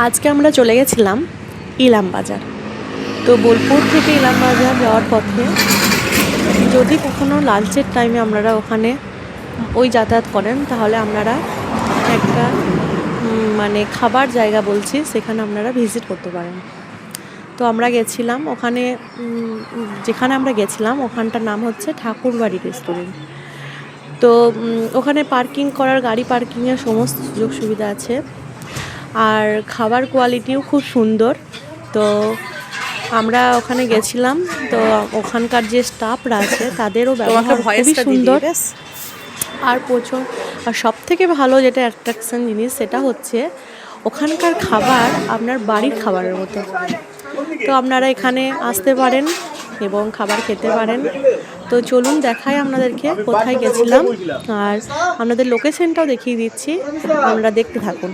আজকে আমরা চলে গেছিলাম ইলাম বাজার। তো বোলপুর থেকে ইলাম বাজার যাওয়ার পথে যদি কখনো লাঞ্চের টাইমে আপনারা ওখানে ওই যাতায়াত করেন, তাহলে আপনারা একটা মানে খাবার জায়গা বলছি, সেখানে আপনারা ভিজিট করতে পারেন। তো আমরা গেছিলাম ওখানে, যেখানে আমরা গেছিলাম ওখানটার নাম হচ্ছে ঠাকুরবাড়ি রেস্টুরেন্ট। তো ওখানে পার্কিং করার, গাড়ি পার্কিংয়ের সমস্ত সুযোগ সুবিধা আছে, আর খাবার কোয়ালিটিও খুব সুন্দর। তো আমরা ওখানে গেছিলাম, তো ওখানকার যে স্টাফরা আছে তাদেরও ব্যবহার খুবই সুন্দর। আর সব থেকে ভালো যেটা অ্যাট্রাকশন জিনিস, সেটা হচ্ছে ওখানকার খাবার আপনার বাড়ির খাবারের মতো। তো আপনারা এখানে আসতে পারেন এবং খাবার খেতে পারেন। তো চলুন দেখাই আপনাদেরকে কোথায় গেছিলাম, আর আপনাদের লোকেশনটাও দেখিয়ে দিচ্ছি, আপনারা দেখতে থাকুন।